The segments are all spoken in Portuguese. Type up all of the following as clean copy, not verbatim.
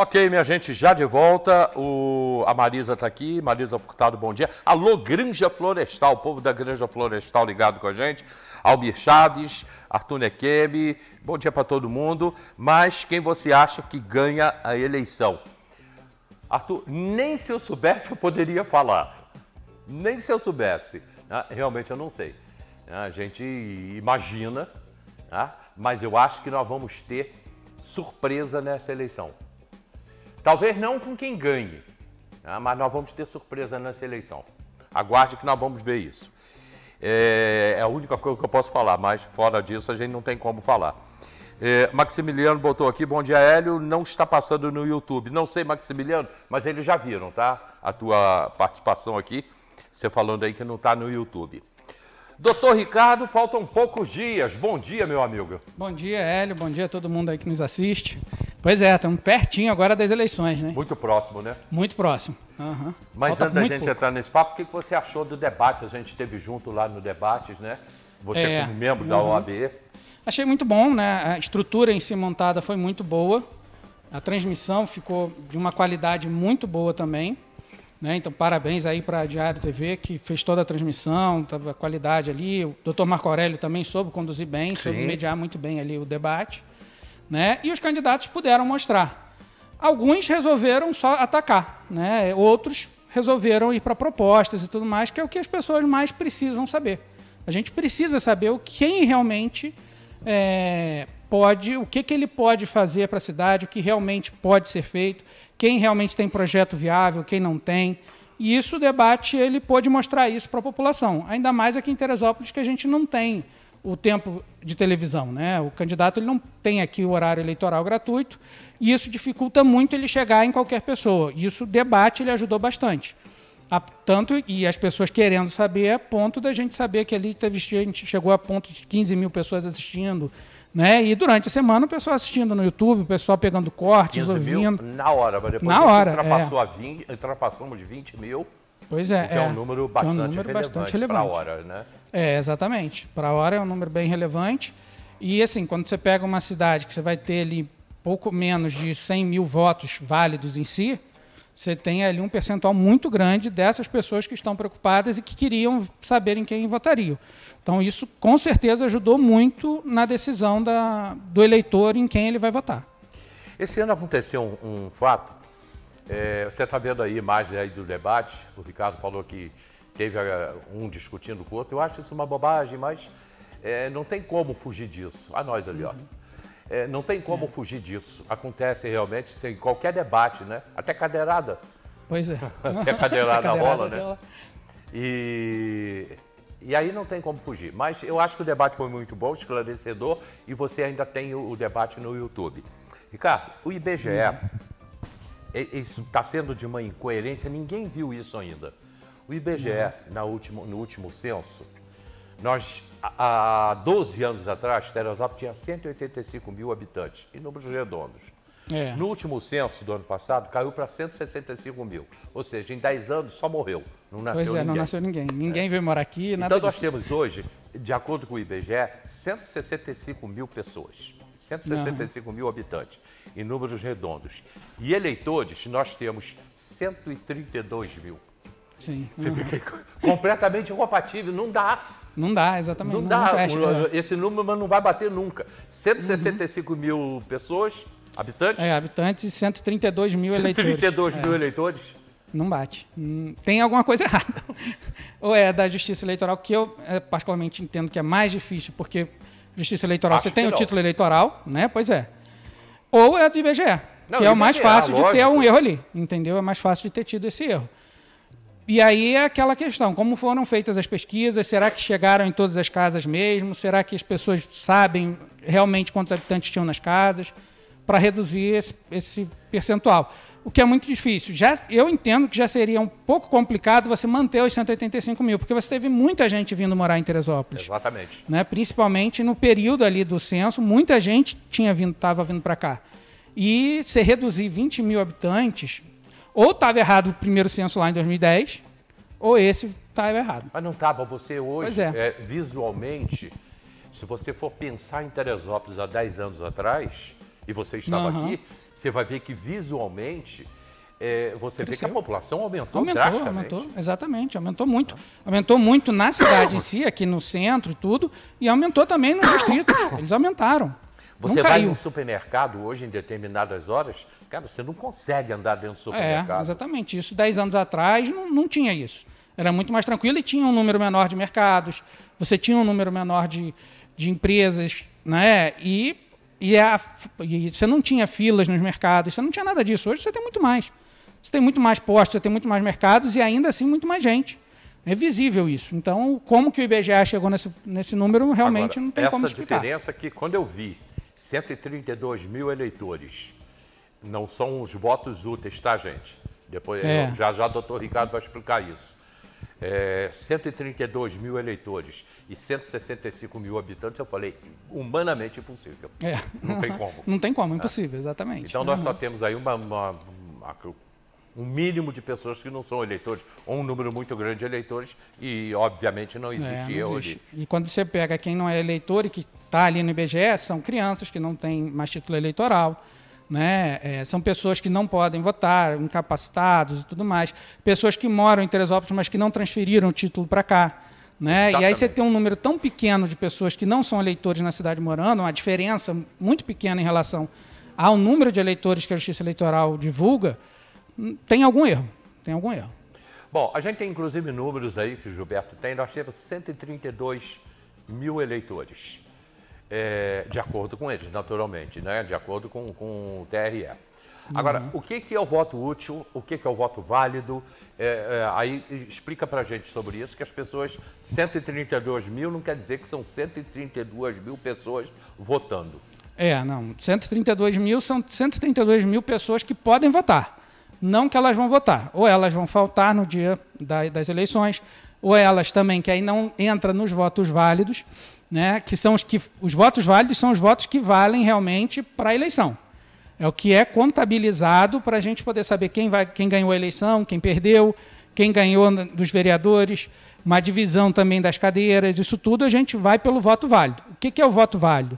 Ok, minha gente, já de volta. A Marisa está aqui. Marisa Furtado, bom dia. Alô, Granja Florestal, o povo da Granja Florestal ligado com a gente. Almir Chaves, Arthur Nequebe, bom dia para todo mundo. Mas quem você acha que ganha a eleição? Arthur, nem se eu soubesse eu poderia falar. Nem se eu soubesse. Realmente eu não sei. A gente imagina, mas eu acho que nós vamos ter surpresa nessa eleição. Talvez não com quem ganhe, mas nós vamos ter surpresa nessa eleição. Aguarde que nós vamos ver isso. É a única coisa que eu posso falar, mas fora disso a gente não tem como falar. Maximiliano botou aqui, bom dia Hélio, não está passando no YouTube. Não sei, Maximiliano, mas eles já viram, tá? A tua participação aqui, você falando aí que não está no YouTube. Doutor Ricardo, faltam poucos dias. Bom dia, meu amigo. Bom dia, Hélio. Bom dia a todo mundo aí que nos assiste. Pois é, estamos pertinho agora das eleições, né? Muito próximo, né? Muito próximo. Uhum. Mas antes da gente entrar nesse papo, o que você achou do debate? A gente esteve junto lá no Debates, né? Você como membro da OAB. Achei muito bom, né? A estrutura em si montada foi muito boa. A transmissão ficou de uma qualidade muito boa também. Né? Então, parabéns aí para a Diário TV, que fez toda a transmissão, tava a qualidade ali. O doutor Marco Aurélio também soube conduzir bem, soube mediar muito bem ali o debate. Né? E os candidatos puderam mostrar. Alguns resolveram só atacar, né? Outros resolveram ir para propostas e tudo mais, que é o que as pessoas mais precisam saber. A gente precisa saber quem realmente pode, o que ele pode fazer para a cidade, o que realmente pode ser feito, quem realmente tem projeto viável, quem não tem. E isso, o debate, ele pôde mostrar isso para a população. Ainda mais aqui em Teresópolis, que a gente não tem o tempo de televisão, né? O candidato ele não tem aqui o horário eleitoral gratuito e isso dificulta muito ele chegar em qualquer pessoa. Isso, o debate, ele ajudou bastante. Tanto, e as pessoas querendo saber, a ponto da gente saber que ali a gente chegou a ponto de 15 mil pessoas assistindo, né? E durante a semana o pessoal assistindo no YouTube, o pessoal pegando cortes, 15 ouvindo. Mil na hora, mas depois na hora, ultrapassamos 20 mil. Pois é. É um número bastante relevante para a hora, né? Exatamente. Para a hora é um número bem relevante. E assim, quando você pega uma cidade que você vai ter ali pouco menos de 100 mil votos válidos em si, você tem ali um percentual muito grande dessas pessoas que estão preocupadas e que queriam saber em quem votariam. Então, isso com certeza ajudou muito na decisão do eleitor em quem ele vai votar. Esse ano aconteceu um fato. Você está vendo aí imagens aí do debate. O Ricardo falou que teve um discutindo com o outro. Eu acho isso uma bobagem, mas não tem como fugir disso. A nós ali, ó. Não tem como fugir disso. Acontece realmente em qualquer debate, né? Até cadeirada. Pois é. Até cadeirada rola, né? E aí não tem como fugir. Mas eu acho que o debate foi muito bom, esclarecedor, e você ainda tem o debate no YouTube. Ricardo, o IBGE, isso está sendo de uma incoerência, ninguém viu isso ainda. O IBGE, no último censo, nós, há 12 anos atrás, Teresópolis tinha 185 mil habitantes, em números redondos. No último censo do ano passado, caiu para 165 mil. Ou seja, em 10 anos só morreu, não nasceu ninguém. Não nasceu ninguém. Ninguém veio morar aqui, nada Então nós disso. temos hoje, de acordo com o IBGE, 165 mil pessoas. 165 mil habitantes, em números redondos. E eleitores, nós temos 132 mil. Sim. Você fica completamente incompatível, não dá. Não dá, exatamente. Não dá, esse número não vai bater nunca. 165 mil pessoas, habitantes? Habitantes e 132 mil eleitores. 132 mil eleitores? Não bate. Tem alguma coisa errada. Ou é da Justiça Eleitoral, que eu particularmente entendo que é mais difícil, porque Justiça Eleitoral, você tem o título eleitoral, né? Pois é. Ou é do IBGE, que é o mais fácil de ter um erro ali, entendeu? É mais fácil de ter tido esse erro. E aí é aquela questão, como foram feitas as pesquisas, será que chegaram em todas as casas mesmo? Será que as pessoas sabem realmente quantos habitantes tinham nas casas? Para reduzir esse percentual. O que é muito difícil. Eu entendo que já seria um pouco complicado você manter os 185 mil, porque você teve muita gente vindo morar em Teresópolis. Exatamente. Né? Principalmente no período ali do censo, muita gente estava vindo para cá. E se reduzir 20 mil habitantes, ou estava errado o primeiro censo lá em 2010, ou esse estava errado. Mas não estava. Você hoje, visualmente, se você for pensar em Teresópolis há 10 anos atrás, e você estava aqui, você vai ver que visualmente você vê que a população aumentou drasticamente. Aumentou, exatamente, aumentou muito. Aumentou muito na cidade em si, aqui no centro e tudo, e aumentou também nos distritos, eles aumentaram. Você vai no supermercado hoje, em determinadas horas, cara, você não consegue andar dentro do supermercado. Exatamente. Isso 10 anos atrás não tinha isso. Era muito mais tranquilo e tinha um número menor de mercados, você tinha um número menor de empresas, né? E você não tinha filas nos mercados, você não tinha nada disso. Hoje você tem muito mais. Você tem muito mais postos, você tem muito mais mercados e ainda assim muito mais gente. É visível isso. Então, como que o IBGE chegou nesse número, realmente não tem como explicar. Essa diferença que, quando eu vi 132 mil eleitores, não são os votos úteis, tá, gente? Depois, já o doutor Ricardo vai explicar isso. 132 mil eleitores e 165 mil habitantes, eu falei, humanamente impossível. Não tem como. Não tem como, impossível, exatamente. Então, nós só temos aí um mínimo de pessoas que não são eleitores, ou um número muito grande de eleitores, e obviamente não existia hoje. E quando você pega quem não é eleitor e que está ali no IBGE, são crianças que não têm mais título eleitoral, né? São pessoas que não podem votar, incapacitados e tudo mais, pessoas que moram em Teresópolis, mas que não transferiram o título para cá. Né? E aí você tem um número tão pequeno de pessoas que não são eleitores na cidade morando, uma diferença muito pequena em relação ao número de eleitores que a Justiça Eleitoral divulga. Tem algum erro, Bom, a gente tem inclusive números aí que o Gilberto tem, nós temos 132 mil eleitores, de acordo com eles, naturalmente, né? De acordo com o TRE. Agora, o que é o voto útil, o que é o voto válido? Aí explica pra gente sobre isso, que as pessoas, 132 mil não quer dizer que são 132 mil pessoas votando. 132 mil são 132 mil pessoas que podem votar. Não que elas vão votar, ou elas vão faltar no dia das eleições, ou elas também, que aí não entra nos votos válidos, né, que são os votos válidos são os votos que valem realmente para a eleição. É o que é contabilizado para a gente poder saber quem ganhou a eleição, quem perdeu, quem ganhou dos vereadores, uma divisão também das cadeiras, isso tudo a gente vai pelo voto válido. O que é o voto válido?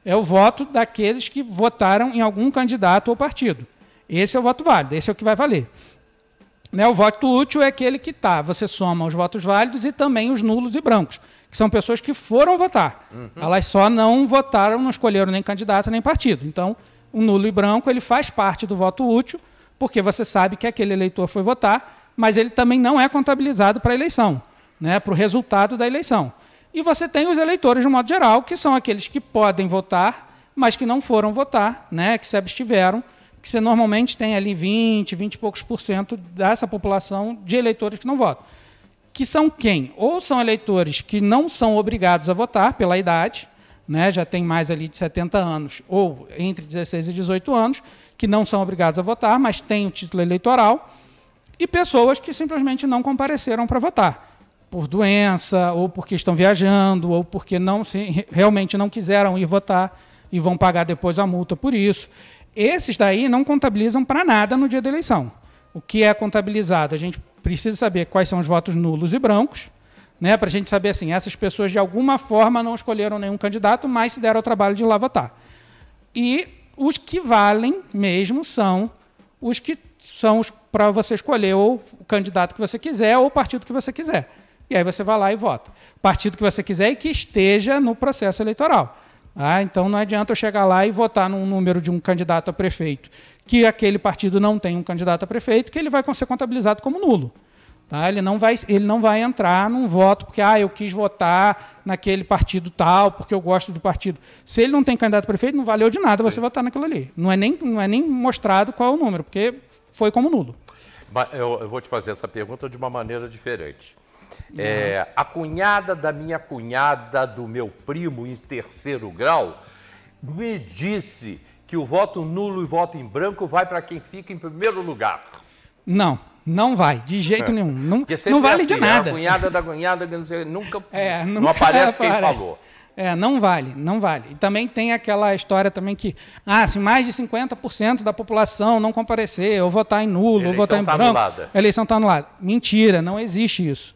É o voto daqueles que votaram em algum candidato ou partido. Esse é o voto válido, esse é o que vai valer. Né, o voto útil é aquele que você soma os votos válidos e também os nulos e brancos, que são pessoas que foram votar. Elas só não votaram, não escolheram nem candidato nem partido. Então, o nulo e branco ele faz parte do voto útil, porque você sabe que aquele eleitor foi votar, mas ele também não é contabilizado para a eleição, né, para o resultado da eleição. E você tem os eleitores, de modo geral, que são aqueles que podem votar, mas que não foram votar, né, que se abstiveram, que você normalmente tem ali 20 e poucos % dessa população de eleitores que não votam. Que são quem? Ou são eleitores que não são obrigados a votar pela idade, né, já tem mais ali de 70 anos, ou entre 16 e 18 anos, que não são obrigados a votar, mas têm o título eleitoral, e pessoas que simplesmente não compareceram para votar, por doença, ou porque estão viajando, ou porque realmente não quiseram ir votar e vão pagar depois a multa por isso. Esses daí não contabilizam para nada no dia da eleição. O que é contabilizado? A gente precisa saber quais são os votos nulos e brancos, né, para a gente saber assim, essas pessoas de alguma forma não escolheram nenhum candidato, mas se deram ao trabalho de ir lá votar. E os que valem mesmo são os que são para você escolher ou o candidato que você quiser ou o partido que você quiser. E aí você vai lá e vota. Partido que você quiser e que esteja no processo eleitoral. Então não adianta eu chegar lá e votar num número de um candidato a prefeito, que aquele partido não tem um candidato a prefeito, que ele vai ser contabilizado como nulo. Ele não vai entrar num voto porque eu quis votar naquele partido tal, porque eu gosto do partido. Se ele não tem candidato a prefeito, não valeu de nada você votar naquilo ali. Não é nem mostrado qual é o número, porque foi como nulo. Eu vou te fazer essa pergunta de uma maneira diferente. A cunhada da minha cunhada, do meu primo em terceiro grau, me disse que o voto nulo e voto em branco vai para quem fica em primeiro lugar. Não vai, de jeito nenhum. Não vale de nada. A cunhada da cunhada, nunca não aparece quem falou. Não vale. E também tem aquela história também que, se mais de 50% da população não comparecer, ou votar em nulo, ou votar em branco, a eleição está anulada. Mentira, não existe isso.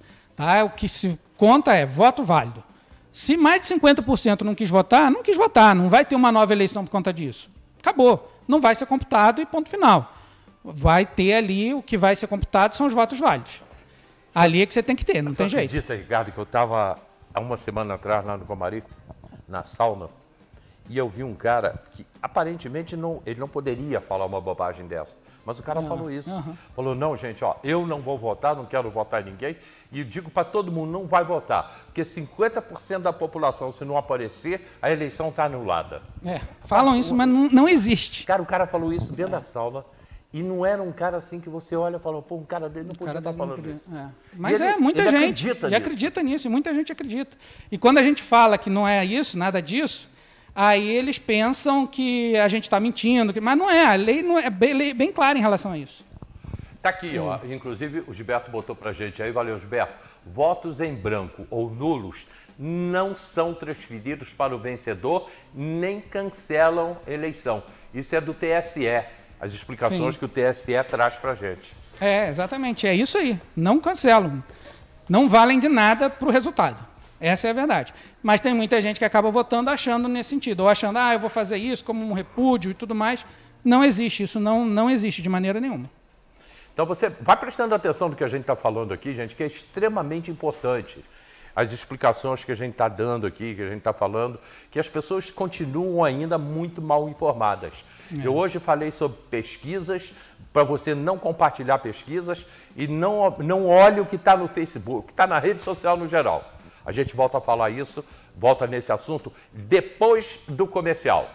O que se conta é voto válido. Se mais de 50% não quis votar, não vai ter uma nova eleição por conta disso. acabou. Não vai ser computado e ponto final. Vai ter ali, o que vai ser computado são os votos válidos. Ali é que você tem que ter, não tem jeito. Acredita, Ricardo, que eu estava há uma semana atrás lá no Comarico, na sauna, e eu vi um cara que aparentemente ele não poderia falar uma bobagem dessa. Mas o cara falou isso. Falou, não, gente, ó, eu não vou votar, não quero votar em ninguém. E digo para todo mundo, não vai votar. Porque 50% da população, se não aparecer, a eleição está anulada. Falam isso, mas não existe. Cara, o cara falou isso dentro da sauna. E não era um cara assim que você olha e fala, pô, um cara dele não podia estar falando isso. Mas muita gente acredita nisso, e muita gente acredita. E quando a gente fala que não é isso, nada disso, aí eles pensam que a gente está mentindo, mas não é, a lei não é bem clara em relação a isso. Está aqui, ó, inclusive o Gilberto botou para a gente aí, valeu Gilberto, votos em branco ou nulos não são transferidos para o vencedor, nem cancelam eleição. Isso é do TSE. As explicações que o TSE traz para a gente. Exatamente, é isso aí. Não cancelam. Não valem de nada para o resultado. Essa é a verdade. Mas tem muita gente que acaba votando achando nesse sentido. Ou achando, eu vou fazer isso como um repúdio e tudo mais. Não existe, isso não existe de maneira nenhuma. Então você vai prestando atenção no que a gente está falando aqui, gente, que é extremamente importante. As explicações que a gente está dando aqui, que a gente está falando, que as pessoas continuam ainda muito mal informadas. Eu hoje falei sobre pesquisas, para você não compartilhar pesquisas e não olhe o que está no Facebook, que está na rede social no geral. A gente volta a falar isso, volta nesse assunto depois do comercial.